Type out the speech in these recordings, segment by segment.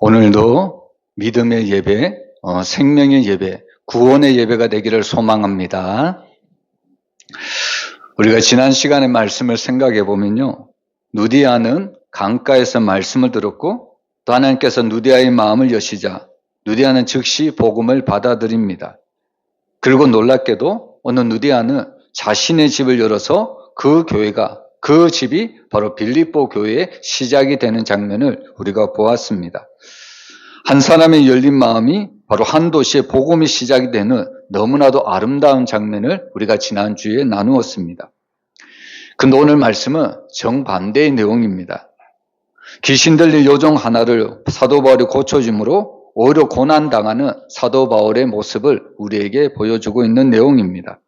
오늘도 믿음의 예배, 생명의 예배, 구원의 예배가 되기를 소망합니다. 우리가 지난 시간의 말씀을 생각해 보면요. 누디아는 강가에서 말씀을 들었고 또 하나님께서 누디아의 마음을 여시자 누디아는 즉시 복음을 받아들입니다. 그리고 놀랍게도 어느 누디아는 자신의 집을 열어서 그 집이 바로 빌립보 교회의 시작이 되는 장면을 우리가 보았습니다. 한 사람의 열린 마음이 바로 한 도시의 복음이 시작이 되는 너무나도 아름다운 장면을 우리가 지난주에 나누었습니다. 근데 오늘 말씀은 정반대의 내용입니다. 귀신 들린 요정 하나를 사도 바울이 고쳐줌으로 오히려 고난당하는 사도 바울의 모습을 우리에게 보여주고 있는 내용입니다.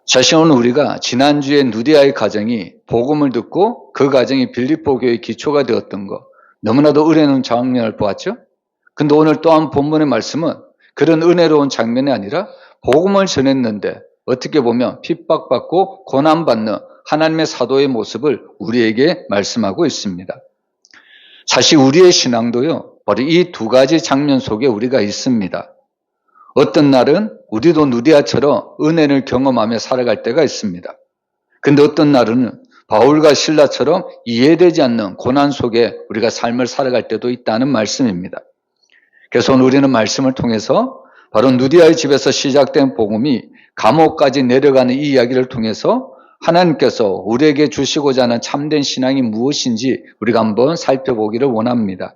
사실 오늘 우리가 지난주에 누디아의 가정이 복음을 듣고 그 가정이 빌립보 교회의 기초가 되었던 것, 너무나도 은혜로운 장면을 보았죠? 근데 오늘 또한 본문의 말씀은 그런 은혜로운 장면이 아니라 복음을 전했는데 어떻게 보면 핍박받고 고난받는 하나님의 사도의 모습을 우리에게 말씀하고 있습니다. 사실 우리의 신앙도요, 바로 이 두 가지 장면 속에 우리가 있습니다. 어떤 날은 우리도 누디아처럼 은혜를 경험하며 살아갈 때가 있습니다. 근데 어떤 날은 바울과 실라처럼 이해되지 않는 고난 속에 우리가 삶을 살아갈 때도 있다는 말씀입니다. 그래서 오늘 우리는 말씀을 통해서 바로 누디아의 집에서 시작된 복음이 감옥까지 내려가는 이 이야기를 통해서 하나님께서 우리에게 주시고자 하는 참된 신앙이 무엇인지 우리가 한번 살펴보기를 원합니다.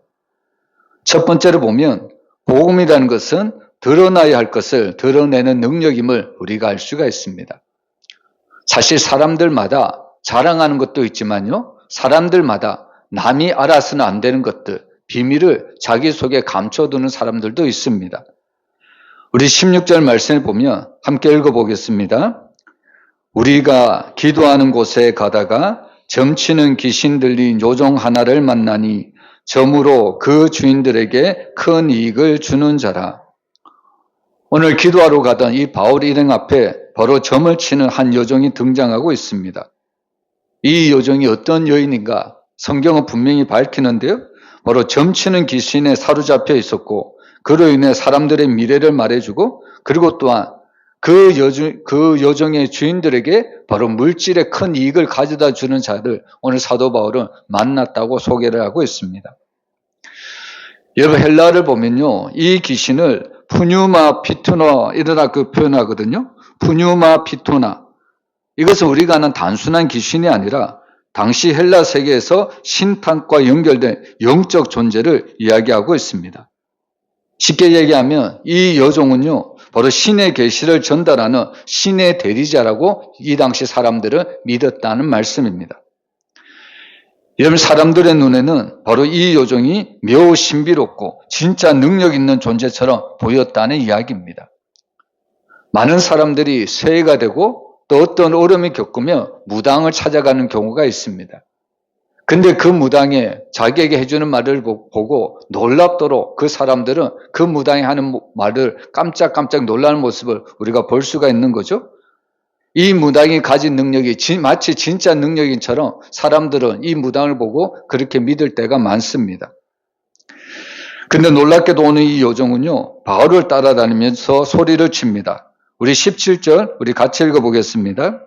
첫 번째로 보면 복음이라는 것은 드러나야 할 것을 드러내는 능력임을 우리가 알 수가 있습니다. 사실 사람들마다 자랑하는 것도 있지만요, 사람들마다 남이 알아서는 안 되는 것들, 비밀을 자기 속에 감춰두는 사람들도 있습니다. 우리 16절 말씀을 보면 함께 읽어보겠습니다. 우리가 기도하는 곳에 가다가 점치는 귀신 들린 요정 하나를 만나니 점으로 그 주인들에게 큰 이익을 주는 자라. 오늘 기도하러 가던 이 바울 일행 앞에 바로 점을 치는 한 여종이 등장하고 있습니다. 이 여종이 어떤 여인인가 성경은 분명히 밝히는데요. 바로 점치는 귀신에 사로잡혀 있었고 그로 인해 사람들의 미래를 말해주고 그리고 또한 그 여종의 주인들에게 바로 물질의 큰 이익을 가져다 주는 자를 오늘 사도 바울은 만났다고 소개를 하고 있습니다. 여러분 헬라어를 보면요. 이 귀신을 푸뉴마 피토나 이러다 표현하거든요. 푸뉴마 피토나. 이것은 우리가 아는 단순한 귀신이 아니라 당시 헬라 세계에서 신탄과 연결된 영적 존재를 이야기하고 있습니다. 쉽게 얘기하면 이 여종은요, 바로 신의 계시를 전달하는 신의 대리자라고 이 당시 사람들은 믿었다는 말씀입니다. 여러분 사람들의 눈에는 바로 이 여종이 매우 신비롭고 진짜 능력 있는 존재처럼 보였다는 이야기입니다. 많은 사람들이 쇠해가 되고 또 어떤 어려움이 겪으며 무당을 찾아가는 경우가 있습니다. 근데 그 무당에 자기에게 해주는 말을 보고 놀랍도록 그 사람들은 그 무당이 하는 말을 깜짝깜짝 놀라는 모습을 우리가 볼 수가 있는 거죠. 이 무당이 가진 능력이 마치 진짜 능력인처럼 사람들은 이 무당을 보고 그렇게 믿을 때가 많습니다. 근데 놀랍게도 오늘 이 여종은요, 바울을 따라다니면서 소리를 칩니다. 우리 17절 우리 같이 읽어보겠습니다.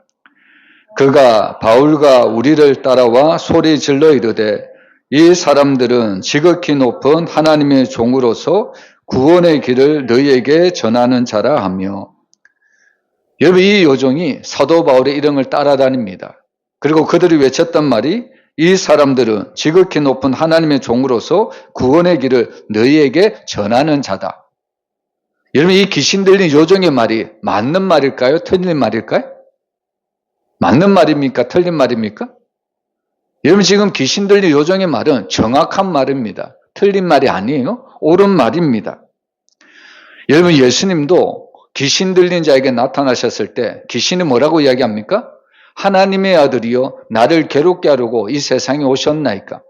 그가 바울과 우리를 따라와 소리 질러 이르되 이 사람들은 지극히 높은 하나님의 종으로서 구원의 길을 너희에게 전하는 자라 하며. 여러분 이 여종이 사도 바울의 이름을 따라다닙니다. 그리고 그들이 외쳤던 말이 이 사람들은 지극히 높은 하나님의 종으로서 구원의 길을 너희에게 전하는 자다. 여러분 이 귀신 들린 여종의 말이 맞는 말일까요? 틀린 말일까요? 맞는 말입니까? 틀린 말입니까? 여러분 지금 귀신 들린 여종의 말은 정확한 말입니다. 틀린 말이 아니에요. 옳은 말입니다. 여러분 예수님도 귀신 들린 자에게 나타나셨을 때 귀신이 뭐라고 이야기합니까? 하나님의 아들이여 나를 괴롭게 하려고 이 세상에 오셨나이까?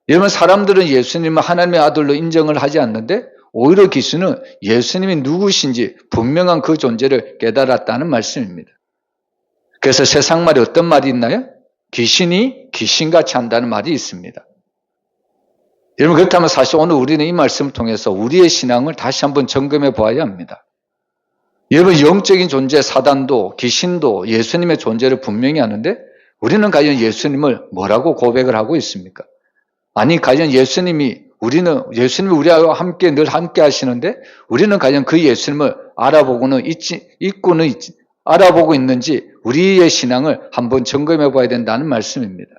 여러분 사람들은 예수님을 하나님의 아들로 인정을 하지 않는데 오히려 귀신은 예수님이 누구신지 분명한 그 존재를 깨달았다는 말씀입니다. 그래서 세상 말이 어떤 말이 있나요? 귀신이 귀신같이 한다는 말이 있습니다. 여러분, 그렇다면 사실 오늘 우리는 이 말씀을 통해서 우리의 신앙을 다시 한번 점검해 보아야 합니다. 여러분, 영적인 존재 사단도 귀신도 예수님의 존재를 분명히 아는데 우리는 과연 예수님을 뭐라고 고백을 하고 있습니까? 아니, 과연 예수님이 우리와 함께 늘 함께 하시는데 우리는 과연 그 예수님을 알아보고 있는지 우리의 신앙을 한번 점검해 봐야 된다는 말씀입니다.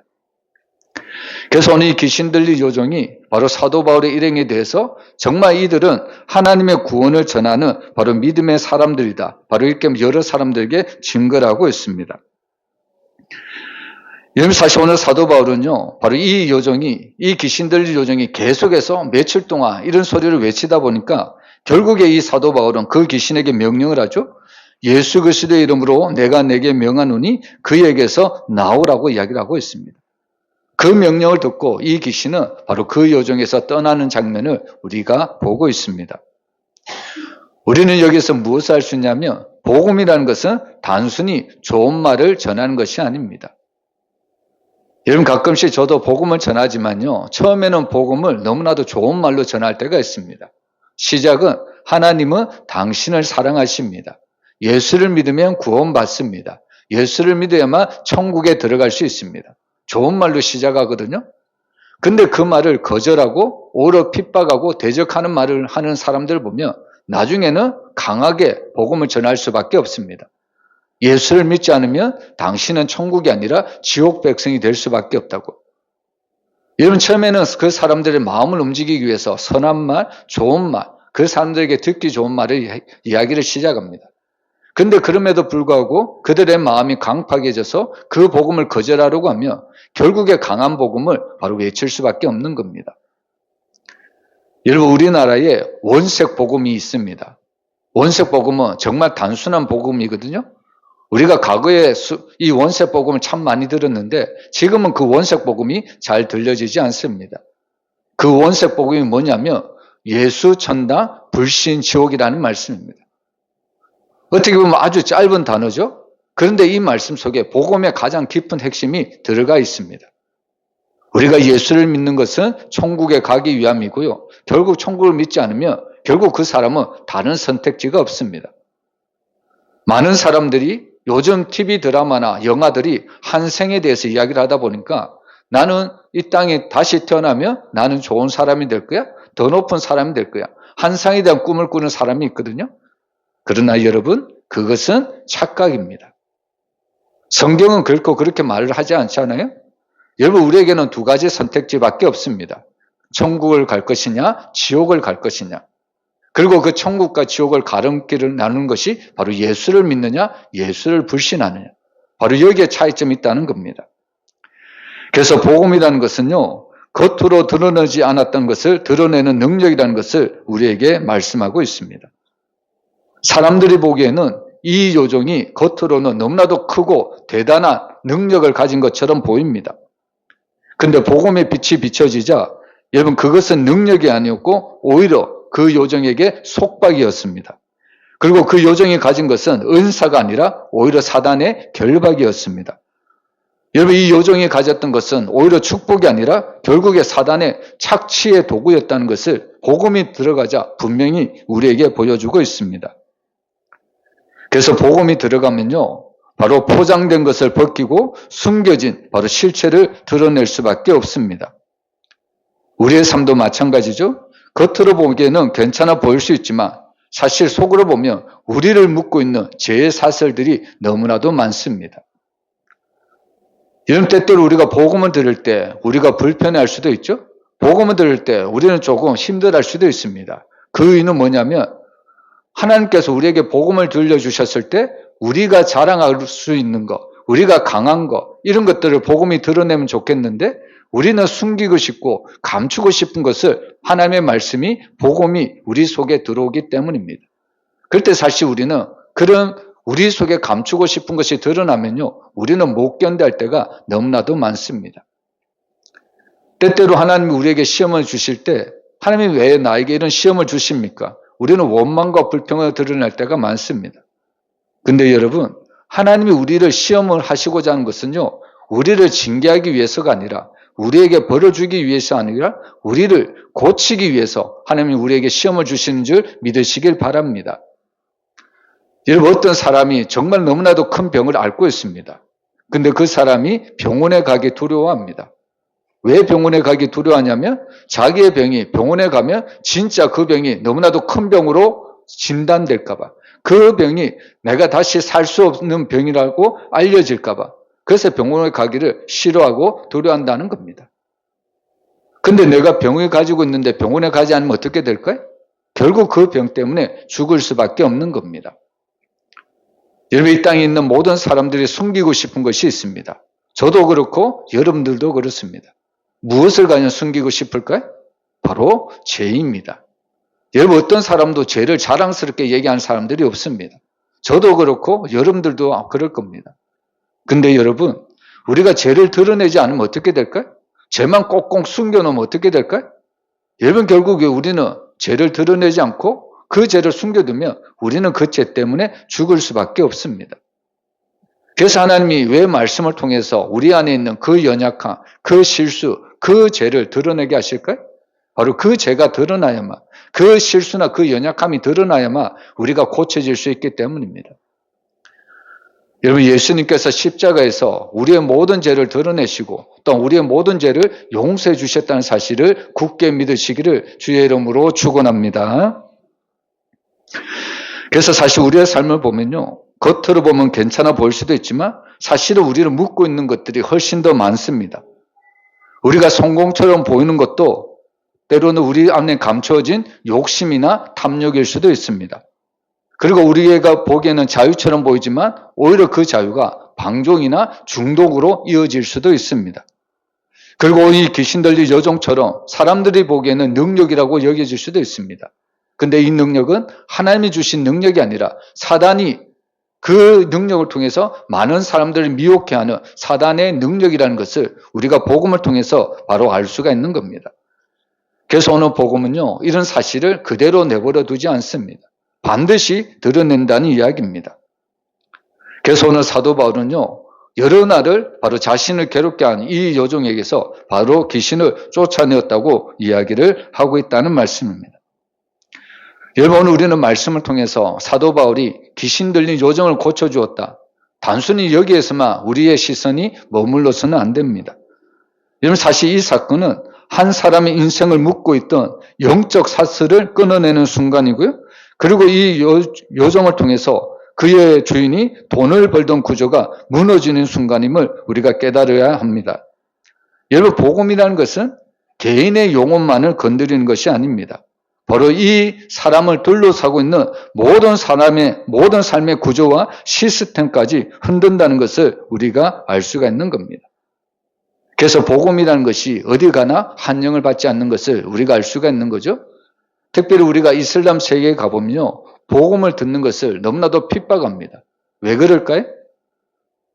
그래서 오늘 이 귀신 들린 요정이 바로 사도 바울의 일행에 대해서 정말 이들은 하나님의 구원을 전하는 바로 믿음의 사람들이다. 바로 이렇게 여러 사람들에게 증거를 하고 있습니다. 여러분, 사실 오늘 사도 바울은요, 바로 이 귀신 들린 요정이 계속해서 며칠 동안 이런 소리를 외치다 보니까 결국에 이 사도 바울은 그 귀신에게 명령을 하죠. 예수 그리스도의 이름으로 내가 내게 명하노니 그에게서 나오라고 이야기를 하고 있습니다. 그 명령을 듣고 이 귀신은 바로 그 요정에서 떠나는 장면을 우리가 보고 있습니다. 우리는 여기서 무엇을 할 수 있냐면 복음이라는 것은 단순히 좋은 말을 전하는 것이 아닙니다. 여러분, 가끔씩 저도 복음을 전하지만요, 처음에는 복음을 너무나도 좋은 말로 전할 때가 있습니다. 시작은 하나님은 당신을 사랑하십니다. 예수를 믿으면 구원받습니다. 예수를 믿어야만 천국에 들어갈 수 있습니다. 좋은 말로 시작하거든요. 근데 그 말을 거절하고 오히려 핍박하고 대적하는 말을 하는 사람들 보면 나중에는 강하게 복음을 전할 수밖에 없습니다. 예수를 믿지 않으면 당신은 천국이 아니라 지옥 백성이 될 수밖에 없다고. 여러분, 처음에는 그 사람들의 마음을 움직이기 위해서 선한 말, 좋은 말, 그 사람들에게 듣기 좋은 말을 이야기를 시작합니다. 근데 그럼에도 불구하고 그들의 마음이 강팍해져서 그 복음을 거절하려고 하면 결국에 강한 복음을 바로 외칠 수밖에 없는 겁니다. 여러분, 우리나라에 원색 복음이 있습니다. 원색 복음은 정말 단순한 복음이거든요. 우리가 과거에 이 원색 복음을 참 많이 들었는데 지금은 그 원색 복음이 잘 들려지지 않습니다. 그 원색 복음이 뭐냐면 예수 천당 불신 지옥이라는 말씀입니다. 어떻게 보면 아주 짧은 단어죠. 그런데 이 말씀 속에 복음의 가장 깊은 핵심이 들어가 있습니다. 우리가 예수를 믿는 것은 천국에 가기 위함이고요. 결국 천국을 믿지 않으면 결국 그 사람은 다른 선택지가 없습니다. 많은 사람들이 요즘 TV 드라마나 영화들이 한생에 대해서 이야기를 하다 보니까 나는 이 땅에 다시 태어나면 나는 좋은 사람이 될 거야. 더 높은 사람이 될 거야. 한상에 대한 꿈을 꾸는 사람이 있거든요. 그러나 여러분, 그것은 착각입니다. 성경은 결코 그렇게 말을 하지 않잖아요. 여러분, 우리에게는 두 가지 선택지밖에 없습니다. 천국을 갈 것이냐, 지옥을 갈 것이냐. 그리고 그 천국과 지옥을 가름길을 나누는 것이 바로 예수를 믿느냐, 예수를 불신하느냐. 바로 여기에 차이점이 있다는 겁니다. 그래서 복음이라는 것은요, 겉으로 드러나지 않았던 것을 드러내는 능력이라는 것을 우리에게 말씀하고 있습니다. 사람들이 보기에는 이 요정이 겉으로는 너무나도 크고 대단한 능력을 가진 것처럼 보입니다. 근데 복음의 빛이 비춰지자 여러분, 그것은 능력이 아니었고 오히려 그 요정에게 속박이었습니다. 그리고 그 요정이 가진 것은 은사가 아니라 오히려 사단의 결박이었습니다. 여러분, 이 요정이 가졌던 것은 오히려 축복이 아니라 결국에 사단의 착취의 도구였다는 것을 복음이 들어가자 분명히 우리에게 보여주고 있습니다. 그래서 복음이 들어가면요, 바로 포장된 것을 벗기고 숨겨진 바로 실체를 드러낼 수밖에 없습니다. 우리의 삶도 마찬가지죠. 겉으로 보기에는 괜찮아 보일 수 있지만 사실 속으로 보면 우리를 묶고 있는 죄의 사슬들이 너무나도 많습니다. 이런 때때로 우리가 복음을 들을 때 우리가 불편해할 수도 있죠. 복음을 들을 때 우리는 조금 힘들어할 수도 있습니다. 그 이유는 뭐냐면 하나님께서 우리에게 복음을 들려주셨을 때 우리가 자랑할 수 있는 것, 우리가 강한 것, 이런 것들을 복음이 드러내면 좋겠는데 우리는 숨기고 싶고 감추고 싶은 것을 하나님의 말씀이, 복음이 우리 속에 들어오기 때문입니다. 그럴 때 사실 우리는 그런 우리 속에 감추고 싶은 것이 드러나면요, 우리는 못 견딜 때가 너무나도 많습니다. 때때로 하나님이 우리에게 시험을 주실 때 하나님이 왜 나에게 이런 시험을 주십니까? 우리는 원망과 불평을 드러낼 때가 많습니다. 근데 여러분, 하나님이 우리를 시험을 하시고자 하는 것은요, 우리를 징계하기 위해서가 아니라 우리에게 벌어 주기 위해서 아니라 우리를 고치기 위해서 하나님이 우리에게 시험을 주시는 줄 믿으시길 바랍니다. 여러분, 어떤 사람이 정말 너무나도 큰 병을 앓고 있습니다. 근데 그 사람이 병원에 가기 두려워합니다. 왜 병원에 가기 두려워하냐면 자기의 병이 병원에 가면 진짜 그 병이 너무나도 큰 병으로 진단될까봐, 그 병이 내가 다시 살 수 없는 병이라고 알려질까봐, 그래서 병원에 가기를 싫어하고 두려워한다는 겁니다. 근데 내가 병을 가지고 있는데 병원에 가지 않으면 어떻게 될까요? 결국 그 병 때문에 죽을 수밖에 없는 겁니다. 여러분, 이 땅에 있는 모든 사람들이 숨기고 싶은 것이 있습니다. 저도 그렇고 여러분들도 그렇습니다. 무엇을 가장 숨기고 싶을까요? 바로 죄입니다. 여러분, 어떤 사람도 죄를 자랑스럽게 얘기하는 사람들이 없습니다. 저도 그렇고 여러분들도 그럴 겁니다. 근데 여러분, 우리가 죄를 드러내지 않으면 어떻게 될까요? 죄만 꽁꽁 숨겨놓으면 어떻게 될까요? 여러분, 결국에 우리는 죄를 드러내지 않고 그 죄를 숨겨두면 우리는 그 죄 때문에 죽을 수밖에 없습니다. 그래서 하나님이 왜 말씀을 통해서 우리 안에 있는 그 연약함, 그 실수, 그 죄를 드러내게 하실까요? 바로 그 죄가 드러나야만, 그 실수나 그 연약함이 드러나야만 우리가 고쳐질 수 있기 때문입니다. 여러분, 예수님께서 십자가에서 우리의 모든 죄를 드러내시고 또 우리의 모든 죄를 용서해 주셨다는 사실을 굳게 믿으시기를 주의 이름으로 축원합니다. 그래서 사실 우리의 삶을 보면요, 겉으로 보면 괜찮아 보일 수도 있지만 사실은 우리를 묶고 있는 것들이 훨씬 더 많습니다. 우리가 성공처럼 보이는 것도 때로는 우리 안에 감춰진 욕심이나 탐욕일 수도 있습니다. 그리고 우리가 보기에는 자유처럼 보이지만 오히려 그 자유가 방종이나 중독으로 이어질 수도 있습니다. 그리고 이 귀신 들린 여종처럼 사람들이 보기에는 능력이라고 여겨질 수도 있습니다. 근데 이 능력은 하나님이 주신 능력이 아니라 사단이 그 능력을 통해서 많은 사람들을 미혹해 하는 사단의 능력이라는 것을 우리가 복음을 통해서 바로 알 수가 있는 겁니다. 그래서 오늘 복음은요, 이런 사실을 그대로 내버려 두지 않습니다. 반드시 드러낸다는 이야기입니다. 그래서 오늘 사도 바울은요, 여러 날을 바로 자신을 괴롭게 한 이 여종에게서 바로 귀신을 쫓아내었다고 이야기를 하고 있다는 말씀입니다. 여러분, 오늘 우리는 말씀을 통해서 사도 바울이 귀신 들린 여종을 고쳐주었다, 단순히 여기에서만 우리의 시선이 머물러서는 안 됩니다. 여러분, 사실 이 사건은 한 사람의 인생을 묶고 있던 영적 사슬을 끊어내는 순간이고요, 그리고 이 여종을 통해서 그의 주인이 돈을 벌던 구조가 무너지는 순간임을 우리가 깨달아야 합니다. 여러분, 복음이라는 것은 개인의 영혼만을 건드리는 것이 아닙니다. 바로 이 사람을 둘러싸고 있는 모든 사람의 모든 삶의 구조와 시스템까지 흔든다는 것을 우리가 알 수가 있는 겁니다. 그래서 복음이라는 것이 어디 가나 환영을 받지 않는 것을 우리가 알 수가 있는 거죠. 특별히 우리가 이슬람 세계에 가보면요, 복음을 듣는 것을 너무나도 핍박합니다. 왜 그럴까요?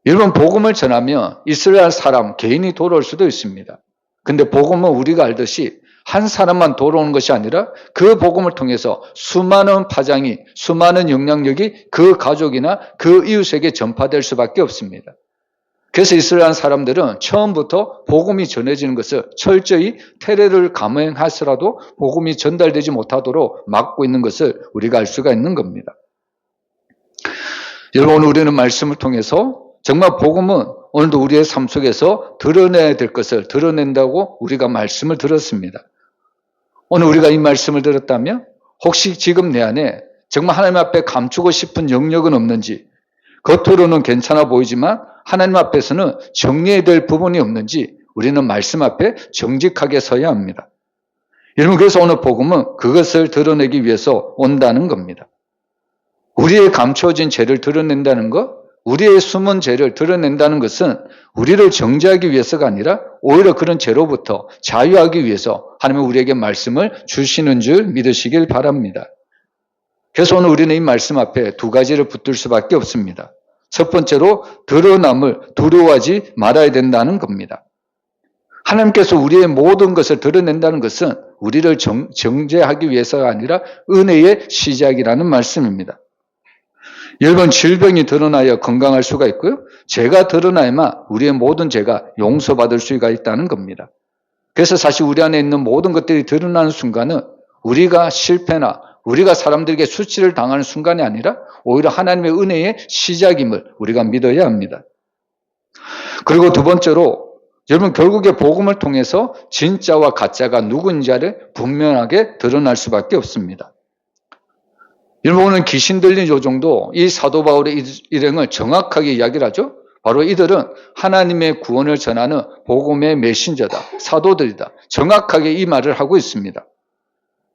여러분, 복음을 전하면 이스라엘 사람 개인이 돌아올 수도 있습니다. 근데 복음은 우리가 알듯이 한 사람만 돌아오는 것이 아니라 그 복음을 통해서 수많은 파장이, 수많은 영향력이 그 가족이나 그 이웃에게 전파될 수밖에 없습니다. 그래서 이스라엘 사람들은 처음부터 복음이 전해지는 것을 철저히 테러를 감행하서라도 복음이 전달되지 못하도록 막고 있는 것을 우리가 알 수가 있는 겁니다. 여러분, 오늘 우리는 말씀을 통해서 정말 복음은 오늘도 우리의 삶 속에서 드러내야 될 것을 드러낸다고 우리가 말씀을 들었습니다. 오늘 우리가 이 말씀을 들었다면 혹시 지금 내 안에 정말 하나님 앞에 감추고 싶은 영역은 없는지, 겉으로는 괜찮아 보이지만 하나님 앞에서는 정리해야 될 부분이 없는지 우리는 말씀 앞에 정직하게 서야 합니다. 여러분, 그래서 오늘 복음은 그것을 드러내기 위해서 온다는 겁니다. 우리의 감춰진 죄를 드러낸다는 것, 우리의 숨은 죄를 드러낸다는 것은 우리를 정죄하기 위해서가 아니라 오히려 그런 죄로부터 자유하기 위해서 하나님은 우리에게 말씀을 주시는 줄 믿으시길 바랍니다. 그래서 오늘 우리는 이 말씀 앞에 두 가지를 붙들 수밖에 없습니다. 첫 번째로 드러남을 두려워하지 말아야 된다는 겁니다. 하나님께서 우리의 모든 것을 드러낸다는 것은 우리를 정죄하기 위해서가 아니라 은혜의 시작이라는 말씀입니다. 여러분, 질병이 드러나야 건강할 수가 있고요. 죄가 드러나야만 우리의 모든 죄가 용서받을 수가 있다는 겁니다. 그래서 사실 우리 안에 있는 모든 것들이 드러나는 순간은 우리가 실패나 우리가 사람들에게 수치를 당하는 순간이 아니라 오히려 하나님의 은혜의 시작임을 우리가 믿어야 합니다. 그리고 두 번째로, 여러분, 결국에 복음을 통해서 진짜와 가짜가 누구인지를 분명하게 드러날 수밖에 없습니다. 여러분, 오늘 귀신 들린 요정도 이 사도 바울의 일행을 정확하게 이야기를 하죠. 바로 이들은 하나님의 구원을 전하는 복음의 메신저다, 사도들이다. 정확하게 이 말을 하고 있습니다.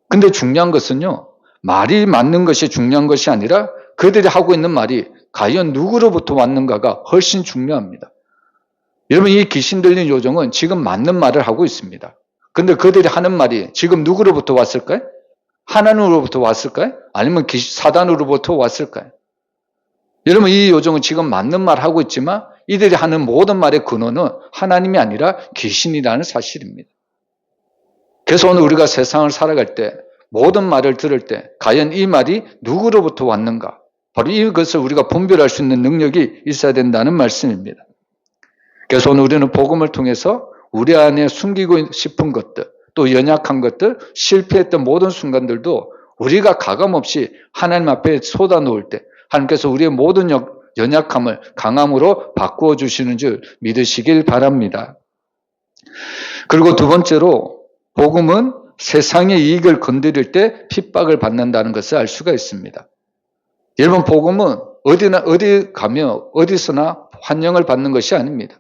근데 중요한 것은요, 말이 맞는 것이 중요한 것이 아니라 그들이 하고 있는 말이 과연 누구로부터 왔는가가 훨씬 중요합니다. 여러분, 이 귀신 들린 요정은 지금 맞는 말을 하고 있습니다. 근데 그들이 하는 말이 지금 누구로부터 왔을까요? 하나님으로부터 왔을까요? 아니면 사단으로부터 왔을까요? 여러분, 이 요정은 지금 맞는 말 하고 있지만 이들이 하는 모든 말의 근원은 하나님이 아니라 귀신이라는 사실입니다. 그래서 오늘 우리가 세상을 살아갈 때 모든 말을 들을 때 과연 이 말이 누구로부터 왔는가? 바로 이것을 우리가 분별할 수 있는 능력이 있어야 된다는 말씀입니다. 그래서 오늘 우리는 복음을 통해서 우리 안에 숨기고 싶은 것들, 또 연약한 것들, 실패했던 모든 순간들도 우리가 가감없이 하나님 앞에 쏟아놓을 때 하나님께서 우리의 모든 연약함을 강함으로 바꾸어 주시는 줄 믿으시길 바랍니다. 그리고 두 번째로, 복음은 세상의 이익을 건드릴 때 핍박을 받는다는 것을 알 수가 있습니다. 여러분, 복음은 어디 가면 어디서나 환영을 받는 것이 아닙니다.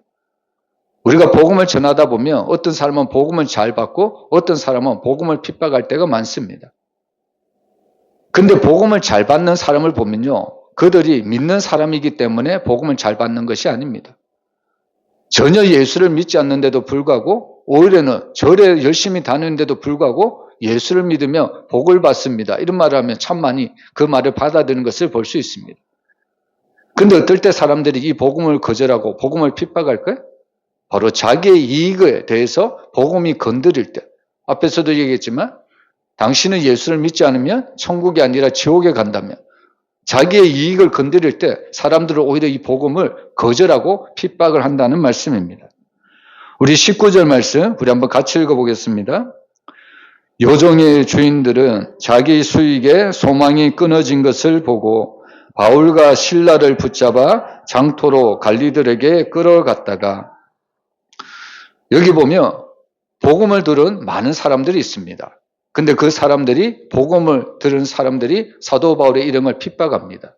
우리가 복음을 전하다 보면 어떤 사람은 복음을 잘 받고 어떤 사람은 복음을 핍박할 때가 많습니다. 근데 복음을 잘 받는 사람을 보면요, 그들이 믿는 사람이기 때문에 복음을 잘 받는 것이 아닙니다. 전혀 예수를 믿지 않는데도 불구하고 오히려는 절에 열심히 다니는데도 불구하고 예수를 믿으며 복을 받습니다. 이런 말을 하면 참 많이 그 말을 받아들이는 것을 볼 수 있습니다. 근데 어떨 때 사람들이 이 복음을 거절하고 복음을 핍박할까요? 바로 자기의 이익에 대해서 복음이 건드릴 때, 앞에서도 얘기했지만 당신은 예수를 믿지 않으면 천국이 아니라 지옥에 간다면, 자기의 이익을 건드릴 때 사람들은 오히려 이 복음을 거절하고 핍박을 한다는 말씀입니다. 우리 19절 말씀 우리 한번 같이 읽어보겠습니다. 요정의 주인들은 자기 수익에 소망이 끊어진 것을 보고 바울과 실라를 붙잡아 장토로 관리들에게 끌어갔다가, 여기 보면 복음을 들은 많은 사람들이 있습니다. 근데 그 사람들이, 복음을 들은 사람들이 사도 바울의 이름을 핍박합니다.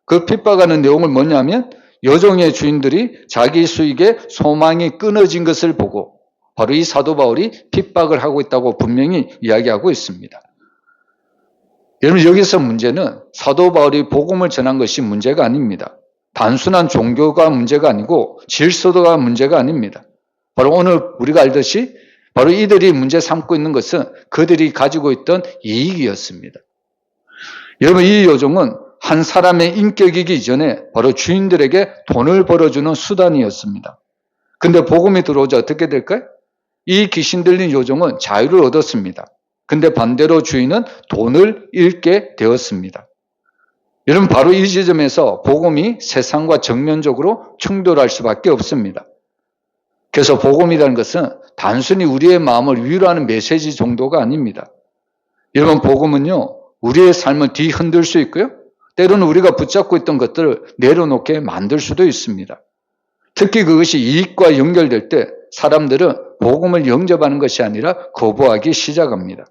그 핍박하는 내용을 뭐냐면 요정의 주인들이 자기 수익에 소망이 끊어진 것을 보고 바로 이 사도 바울이 핍박을 하고 있다고 분명히 이야기하고 있습니다. 여러분, 여기서 문제는 사도 바울이 복음을 전한 것이 문제가 아닙니다. 단순한 종교가 문제가 아니고 질서가 문제가 아닙니다. 바로 오늘 우리가 알듯이 바로 이들이 문제 삼고 있는 것은 그들이 가지고 있던 이익이었습니다. 여러분, 이 요정은 한 사람의 인격이기 이전에 바로 주인들에게 돈을 벌어주는 수단이었습니다. 근데 복음이 들어오자 어떻게 될까요? 이 귀신 들린 요정은 자유를 얻었습니다. 근데 반대로 주인은 돈을 잃게 되었습니다. 여러분, 바로 이 지점에서 복음이 세상과 정면적으로 충돌할 수밖에 없습니다. 그래서 복음이라는 것은 단순히 우리의 마음을 위로하는 메시지 정도가 아닙니다. 여러분, 복음은요, 우리의 삶을 뒤흔들 수 있고요, 때로는 우리가 붙잡고 있던 것들을 내려놓게 만들 수도 있습니다. 특히 그것이 이익과 연결될 때 사람들은 복음을 영접하는 것이 아니라 거부하기 시작합니다.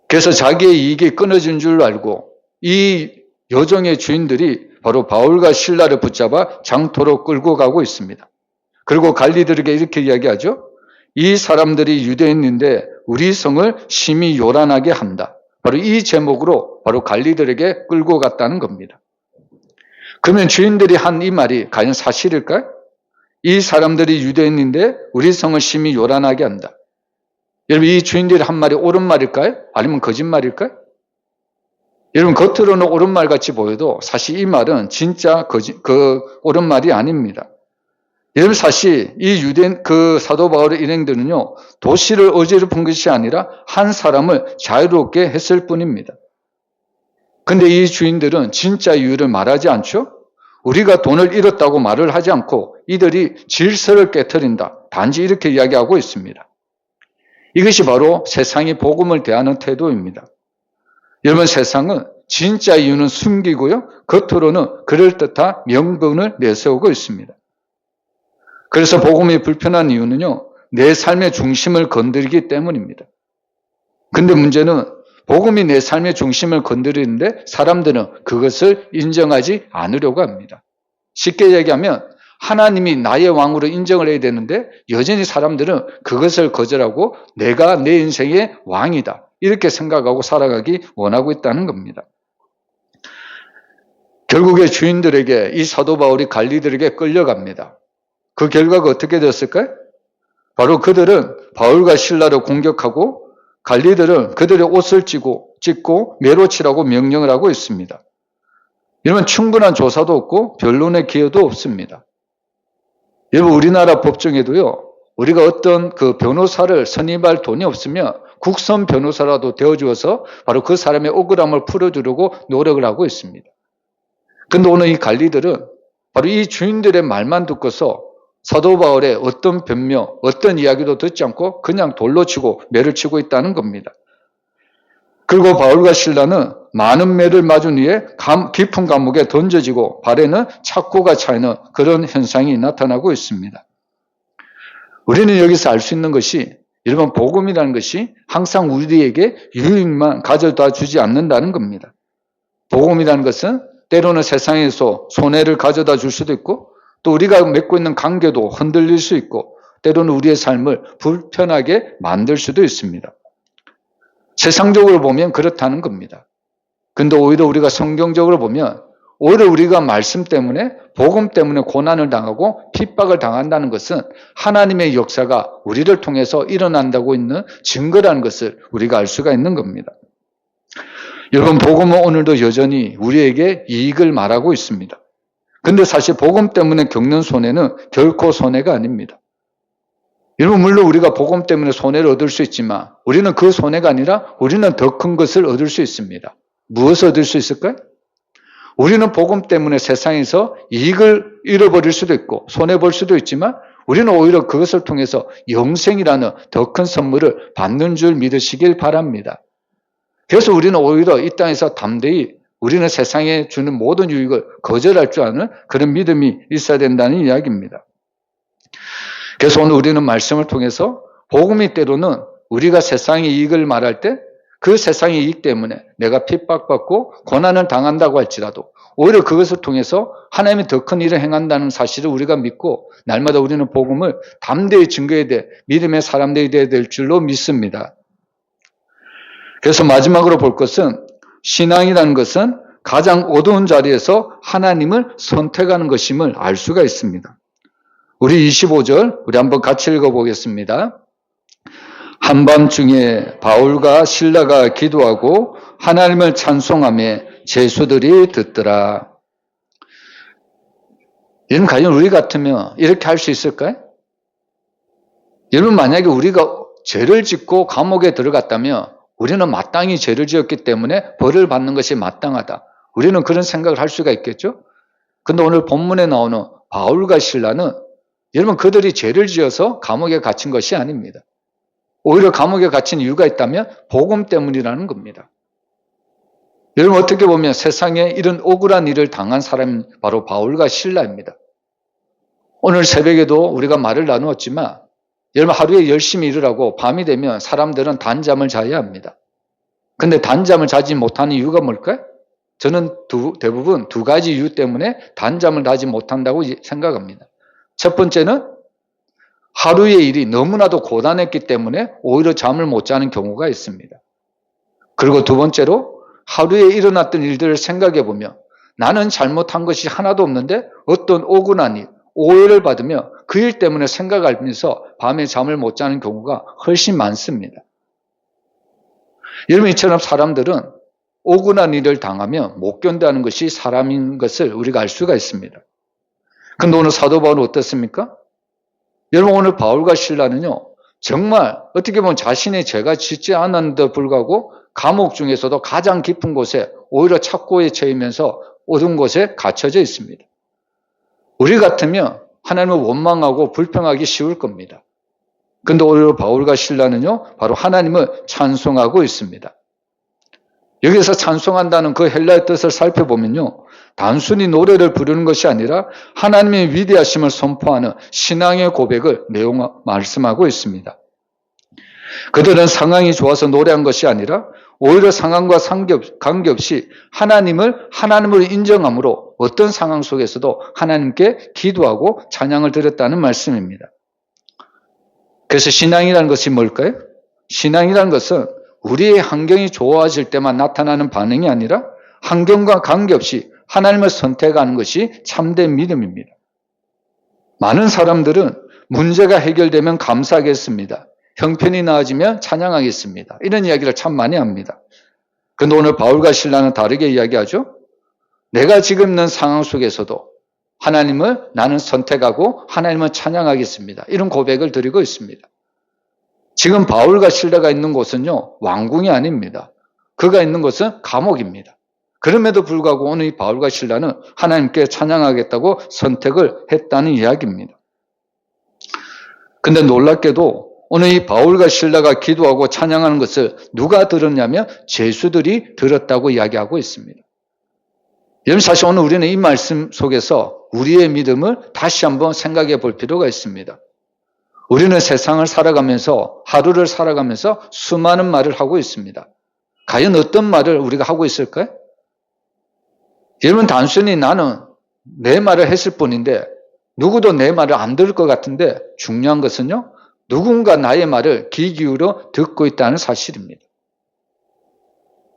그래서 자기의 이익이 끊어진 줄 알고 이 요정의 주인들이 바로 바울과 실라를 붙잡아 장토로 끌고 가고 있습니다. 그리고 관리들에게 이렇게 이야기하죠. 이 사람들이 유대인인데 우리 성을 심히 요란하게 한다. 바로 이 제목으로 바로 관리들에게 끌고 갔다는 겁니다. 그러면 주인들이 한 이 말이 과연 사실일까요? 이 사람들이 유대인인데 우리 성을 심히 요란하게 한다. 여러분, 이 주인들이 한 말이 옳은 말일까요? 아니면 거짓말일까요? 여러분, 겉으로는 옳은 말 같이 보여도 사실 이 말은 진짜 옳은 말이 아닙니다. 여러분, 사실 이 유대인 사도 바울의 일행들은요, 도시를 어지럽힌 것이 아니라 한 사람을 자유롭게 했을 뿐입니다. 근데 이 주인들은 진짜 이유를 말하지 않죠? 우리가 돈을 잃었다고 말을 하지 않고 이들이 질서를 깨트린다. 단지 이렇게 이야기하고 있습니다. 이것이 바로 세상이 복음을 대하는 태도입니다. 여러분, 세상은 진짜 이유는 숨기고요. 겉으로는 그럴듯한 명분을 내세우고 있습니다. 그래서 복음이 불편한 이유는요. 내 삶의 중심을 건드리기 때문입니다. 근데 문제는 복음이 내 삶의 중심을 건드리는데 사람들은 그것을 인정하지 않으려고 합니다. 쉽게 얘기하면 하나님이 나의 왕으로 인정을 해야 되는데 여전히 사람들은 그것을 거절하고 내가 내 인생의 왕이다. 이렇게 생각하고 살아가기 원하고 있다는 겁니다. 결국에 주인들에게 이 사도 바울이 관리들에게 끌려갑니다. 그 결과가 어떻게 되었을까요? 바로 그들은 바울과 실라를 공격하고 관리들은 그들의 옷을 찢고 매로 치라고 명령을 하고 있습니다. 이러면 충분한 조사도 없고 변론의 기회도 없습니다. 여러분, 우리나라 법정에도요, 우리가 어떤 그 변호사를 선임할 돈이 없으면 국선 변호사라도 되어주어서 바로 그 사람의 억울함을 풀어주려고 노력을 하고 있습니다. 그런데 오늘 이 관리들은 바로 이 주인들의 말만 듣고서 사도 바울의 어떤 변명, 어떤 이야기도 듣지 않고 그냥 돌로 치고 매를 치고 있다는 겁니다. 그리고 바울과 실라는 많은 매를 맞은 후에 깊은 감옥에 던져지고 발에는 착고가 차이는 그런 현상이 나타나고 있습니다. 우리는 여기서 알 수 있는 것이 여러분, 복음이라는 것이 항상 우리에게 유익만 가져다 주지 않는다는 겁니다. 복음이라는 것은 때로는 세상에서 손해를 가져다 줄 수도 있고 또 우리가 맺고 있는 관계도 흔들릴 수 있고 때로는 우리의 삶을 불편하게 만들 수도 있습니다. 세상적으로 보면 그렇다는 겁니다. 근데 오히려 우리가 성경적으로 보면 오히려 우리가 말씀 때문에 복음 때문에 고난을 당하고 핍박을 당한다는 것은 하나님의 역사가 우리를 통해서 일어난다고 있는 증거라는 것을 우리가 알 수가 있는 겁니다. 여러분, 복음은 오늘도 여전히 우리에게 이익을 말하고 있습니다. 근데 사실 복음 때문에 겪는 손해는 결코 손해가 아닙니다. 여러분, 물론 우리가 복음 때문에 손해를 얻을 수 있지만 우리는 그 손해가 아니라 우리는 더 큰 것을 얻을 수 있습니다. 무엇을 얻을 수 있을까요? 우리는 복음 때문에 세상에서 이익을 잃어버릴 수도 있고 손해볼 수도 있지만 우리는 오히려 그것을 통해서 영생이라는 더 큰 선물을 받는 줄 믿으시길 바랍니다. 그래서 우리는 오히려 이 땅에서 담대히 우리는 세상에 주는 모든 유익을 거절할 줄 아는 그런 믿음이 있어야 된다는 이야기입니다. 그래서 오늘 우리는 말씀을 통해서 복음이 때로는 우리가 세상의 이익을 말할 때 그 세상의 이익 때문에 내가 핍박받고 고난을 당한다고 할지라도 오히려 그것을 통해서 하나님이 더 큰 일을 행한다는 사실을 우리가 믿고 날마다 우리는 복음을 담대히 증거해야 돼 믿음의 사람들이 되어야 될 줄로 믿습니다. 그래서 마지막으로 볼 것은 신앙이라는 것은 가장 어두운 자리에서 하나님을 선택하는 것임을 알 수가 있습니다. 우리 25절 우리 한번 같이 읽어보겠습니다. 한밤중에 바울과 실라가 기도하고 하나님을 찬송하며 제수들이 듣더라. 여러분, 과연 우리 같으면 이렇게 할 수 있을까요? 여러분, 만약에 우리가 죄를 짓고 감옥에 들어갔다면 우리는 마땅히 죄를 지었기 때문에 벌을 받는 것이 마땅하다. 우리는 그런 생각을 할 수가 있겠죠? 근데 오늘 본문에 나오는 바울과 실라는 여러분, 그들이 죄를 지어서 감옥에 갇힌 것이 아닙니다. 오히려 감옥에 갇힌 이유가 있다면 복음 때문이라는 겁니다. 여러분, 어떻게 보면 세상에 이런 억울한 일을 당한 사람이 바로 바울과 실라입니다. 오늘 새벽에도 우리가 말을 나누었지만 여러분, 하루에 열심히 일을 하고 밤이 되면 사람들은 단잠을 자야 합니다. 근데 단잠을 자지 못하는 이유가 뭘까요? 저는 대부분 두 가지 이유 때문에 단잠을 자지 못한다고 생각합니다. 첫 번째는 하루의 일이 너무나도 고단했기 때문에 오히려 잠을 못 자는 경우가 있습니다. 그리고 두 번째로 하루에 일어났던 일들을 생각해 보면 나는 잘못한 것이 하나도 없는데 어떤 억울한 일, 오해를 받으며 그 일 때문에 생각하면서 밤에 잠을 못 자는 경우가 훨씬 많습니다. 여러분, 이처럼 사람들은 억울한 일을 당하면 못 견뎌하는 것이 사람인 것을 우리가 알 수가 있습니다. 그런데 오늘 사도 바울은 어떻습니까? 여러분, 오늘 바울과 실라는요, 정말 어떻게 보면 자신의 죄가 짓지 않았는데도 불구하고 감옥 중에서도 가장 깊은 곳에 오히려 착고에 처이면서 어두운 곳에 갇혀져 있습니다. 우리 같으면 하나님을 원망하고 불평하기 쉬울 겁니다. 근데 오히려 바울과 실라는요, 바로 하나님을 찬송하고 있습니다. 여기서 찬송한다는 그 헬라어 뜻을 살펴보면요, 단순히 노래를 부르는 것이 아니라 하나님의 위대하심을 선포하는 신앙의 고백을 말씀하고 있습니다. 그들은 상황이 좋아서 노래한 것이 아니라 오히려 상황과 관계없이 하나님을 하나님으로 인정함으로 어떤 상황 속에서도 하나님께 기도하고 찬양을 드렸다는 말씀입니다. 그래서 신앙이라는 것이 뭘까요? 신앙이라는 것은 우리의 환경이 좋아질 때만 나타나는 반응이 아니라 환경과 관계없이 하나님을 선택하는 것이 참된 믿음입니다. 많은 사람들은 문제가 해결되면 감사하겠습니다. 형편이 나아지면 찬양하겠습니다. 이런 이야기를 참 많이 합니다. 그런데 오늘 바울과 실라는 다르게 이야기하죠. 내가 지금 있는 상황 속에서도 하나님을 나는 선택하고 하나님을 찬양하겠습니다. 이런 고백을 드리고 있습니다. 지금 바울과 실라가 있는 곳은요, 왕궁이 아닙니다. 그가 있는 곳은 감옥입니다. 그럼에도 불구하고 오늘 이 바울과 실라는 하나님께 찬양하겠다고 선택을 했다는 이야기입니다. 근데 놀랍게도 오늘 이 바울과 실라가 기도하고 찬양하는 것을 누가 들었냐면 죄수들이 들었다고 이야기하고 있습니다. 여러분, 사실 오늘 우리는 이 말씀 속에서 우리의 믿음을 다시 한번 생각해 볼 필요가 있습니다. 우리는 세상을 살아가면서, 하루를 살아가면서 수많은 말을 하고 있습니다. 과연 어떤 말을 우리가 하고 있을까요? 여러분, 단순히 나는 내 말을 했을 뿐인데 누구도 내 말을 안 들을 것 같은데 중요한 것은요, 누군가 나의 말을 귀 기울여 듣고 있다는 사실입니다.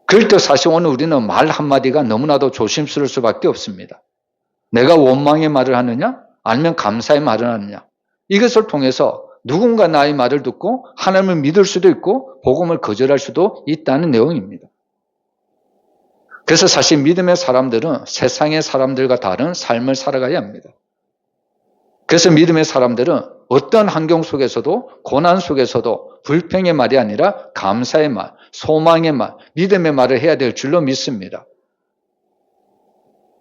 그럴 때 사실 오늘 우리는 말 한마디가 너무나도 조심스러울 수밖에 없습니다. 내가 원망의 말을 하느냐 아니면 감사의 말을 하느냐, 이것을 통해서 누군가 나의 말을 듣고 하나님을 믿을 수도 있고 복음을 거절할 수도 있다는 내용입니다. 그래서 사실 믿음의 사람들은 세상의 사람들과 다른 삶을 살아가야 합니다. 그래서 믿음의 사람들은 어떤 환경 속에서도, 고난 속에서도 불평의 말이 아니라 감사의 말, 소망의 말, 믿음의 말을 해야 될 줄로 믿습니다.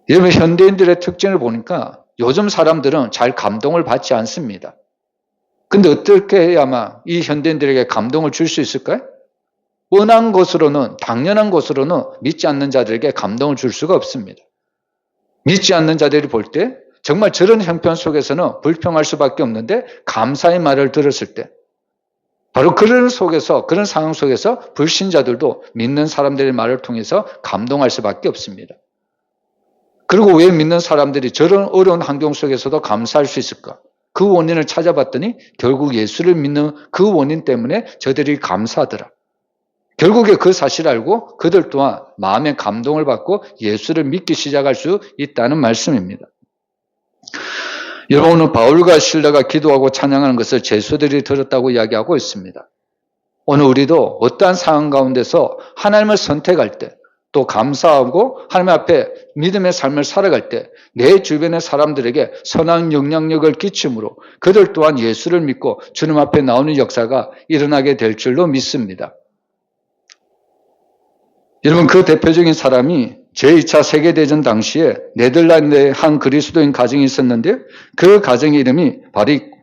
여러분, 현대인들의 특징을 보니까 요즘 사람들은 잘 감동을 받지 않습니다. 근데 어떻게 해야만 이 현대인들에게 감동을 줄 수 있을까요? 뻔한 것으로는, 당연한 것으로는 믿지 않는 자들에게 감동을 줄 수가 없습니다. 믿지 않는 자들이 볼 때 정말 저런 형편 속에서는 불평할 수밖에 없는데 감사의 말을 들었을 때 바로 그런 속에서, 그런 상황 속에서 불신자들도 믿는 사람들의 말을 통해서 감동할 수밖에 없습니다. 그리고 왜 믿는 사람들이 저런 어려운 환경 속에서도 감사할 수 있을까? 그 원인을 찾아봤더니 결국 예수를 믿는 그 원인 때문에 저들이 감사하더라. 결국에 그 사실을 알고 그들 또한 마음의 감동을 받고 예수를 믿기 시작할 수 있다는 말씀입니다. 여러분, 오늘 바울과 실라가 기도하고 찬양하는 것을 죄수들이 들었다고 이야기하고 있습니다. 오늘 우리도 어떠한 상황 가운데서 하나님을 선택할 때, 또 감사하고 하나님 앞에 믿음의 삶을 살아갈 때 내 주변의 사람들에게 선한 영향력을 끼침으로 그들 또한 예수를 믿고 주님 앞에 나오는 역사가 일어나게 될 줄로 믿습니다. 여러분, 그 대표적인 사람이 제2차 세계대전 당시에 네덜란드의 한 그리스도인 가정이 있었는데 그 가정의 이름이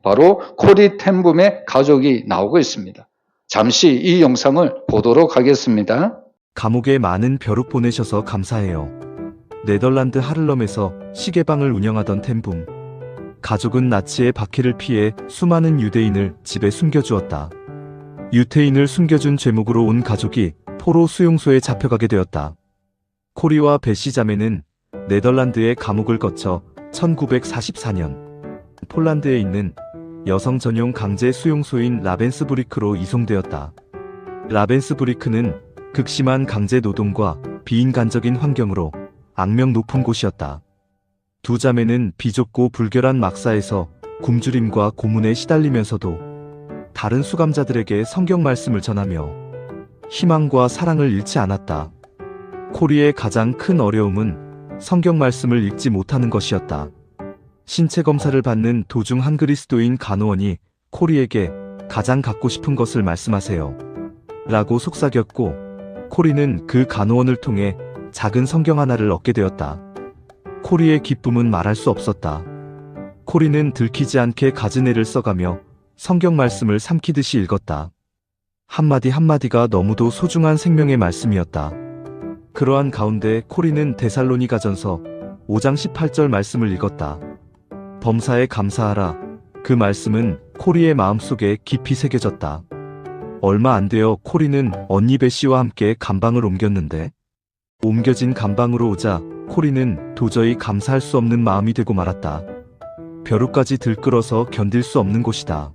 바로 코리 텐붐의 가족이 나오고 있습니다. 잠시 이 영상을 보도록 하겠습니다. 감옥에 많은 벼룩 보내셔서 감사해요. 네덜란드 하를럼에서 시계방을 운영하던 텐붐. 가족은 나치의 박해를 피해 수많은 유대인을 집에 숨겨주었다. 유태인을 숨겨준 죄목으로 온 가족이 포로 수용소에 잡혀가게 되었다. 코리와 베시 자매는 네덜란드의 감옥을 거쳐 1944년 폴란드에 있는 여성 전용 강제 수용소인 라벤스부리크로 이송되었다. 라벤스부리크는 극심한 강제 노동과 비인간적인 환경으로 악명 높은 곳이었다. 두 자매는 비좁고 불결한 막사에서 굶주림과 고문에 시달리면서도 다른 수감자들에게 성경 말씀을 전하며 희망과 사랑을 잃지 않았다. 코리의 가장 큰 어려움은 성경 말씀을 읽지 못하는 것이었다. 신체 검사를 받는 도중 한 그리스도인 간호원이 코리에게 가장 갖고 싶은 것을 말씀하세요 라고 속삭였고, 코리는 그 간호원을 통해 작은 성경 하나를 얻게 되었다. 코리의 기쁨은 말할 수 없었다. 코리는 들키지 않게 갖은 애를 써가며 성경 말씀을 삼키듯이 읽었다. 한마디 한마디가 너무도 소중한 생명의 말씀이었다. 그러한 가운데 코리는 데살로니가전서 5장 18절 말씀을 읽었다. 범사에 감사하라. 그 말씀은 코리의 마음속에 깊이 새겨졌다. 얼마 안 되어 코리는 언니 베시와 함께 감방을 옮겼는데, 옮겨진 감방으로 오자 코리는 도저히 감사할 수 없는 마음이 되고 말았다. 벼룩까지 들끓어서 견딜 수 없는 곳이다.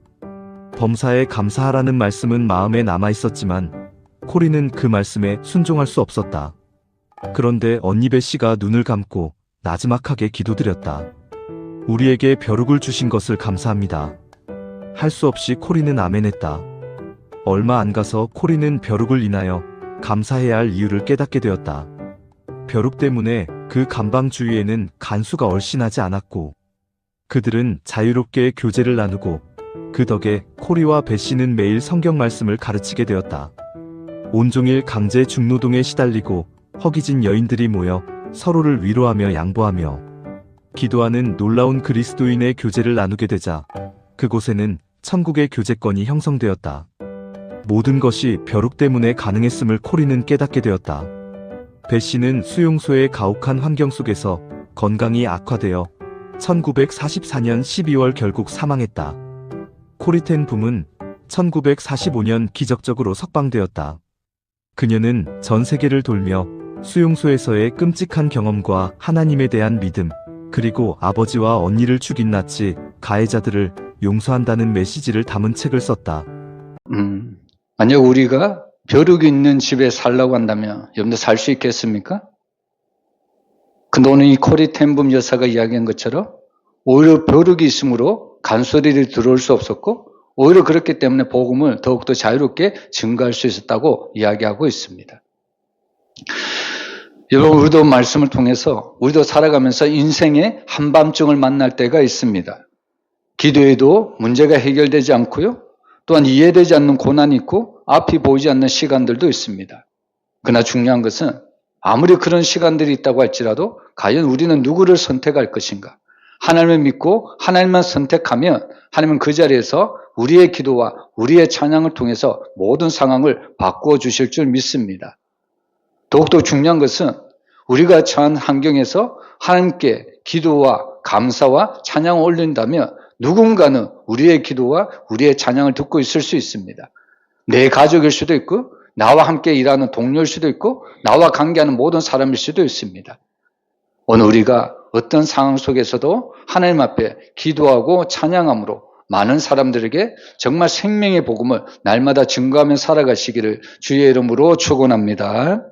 범사에 감사하라는 말씀은 마음에 남아 있었지만 코리는 그 말씀에 순종할 수 없었다. 그런데 언니 베시가 눈을 감고 나지막하게 기도드렸다. 우리에게 벼룩을 주신 것을 감사합니다. 할 수 없이 코리는 아멘했다. 얼마 안 가서 코리는 벼룩을 인하여 감사해야 할 이유를 깨닫게 되었다. 벼룩 때문에 그 감방 주위에는 간수가 얼씬하지 않았고, 그들은 자유롭게 교제를 나누고 그 덕에 코리와 베시는 매일 성경 말씀을 가르치게 되었다. 온종일 강제 중노동에 시달리고 허기진 여인들이 모여 서로를 위로하며 양보하며 기도하는 놀라운 그리스도인의 교제를 나누게 되자 그곳에는 천국의 교제권이 형성되었다. 모든 것이 벼룩 때문에 가능했음을 코리는 깨닫게 되었다. 베시는 수용소의 가혹한 환경 속에서 건강이 악화되어 1944년 12월 결국 사망했다. 코리 텐 붐은 1945년 기적적으로 석방되었다. 그녀는 전 세계를 돌며 수용소에서의 끔찍한 경험과 하나님에 대한 믿음, 그리고 아버지와 언니를 죽인 나치 가해자들을 용서한다는 메시지를 담은 책을 썼다. 만약 우리가 벼룩이 있는 집에 살라고 한다면 여러분들 살 수 있겠습니까? 근데 오늘 이 코리 텐 붐 여사가 이야기한 것처럼 오히려 벼룩이 있으므로 간소리를 들어올 수 없었고 오히려 그렇기 때문에 복음을 더욱더 자유롭게 증거할 수 있었다고 이야기하고 있습니다. 여러분, 우리도 말씀을 통해서 우리도 살아가면서 인생의 한밤중을 만날 때가 있습니다. 기도해도 문제가 해결되지 않고요. 또한 이해되지 않는 고난이 있고 앞이 보이지 않는 시간들도 있습니다. 그러나 중요한 것은 아무리 그런 시간들이 있다고 할지라도 과연 우리는 누구를 선택할 것인가? 하나님을 믿고 하나님만 선택하면 하나님은 그 자리에서 우리의 기도와 우리의 찬양을 통해서 모든 상황을 바꾸어 주실 줄 믿습니다. 더욱더 중요한 것은 우리가 처한 환경에서 하나님께 기도와 감사와 찬양을 올린다면 누군가는 우리의 기도와 우리의 찬양을 듣고 있을 수 있습니다. 내 가족일 수도 있고 나와 함께 일하는 동료일 수도 있고 나와 관계하는 모든 사람일 수도 있습니다. 오늘 우리가 어떤 상황 속에서도 하나님 앞에 기도하고 찬양함으로 많은 사람들에게 정말 생명의 복음을 날마다 증거하며 살아가시기를 주의 이름으로 축원합니다.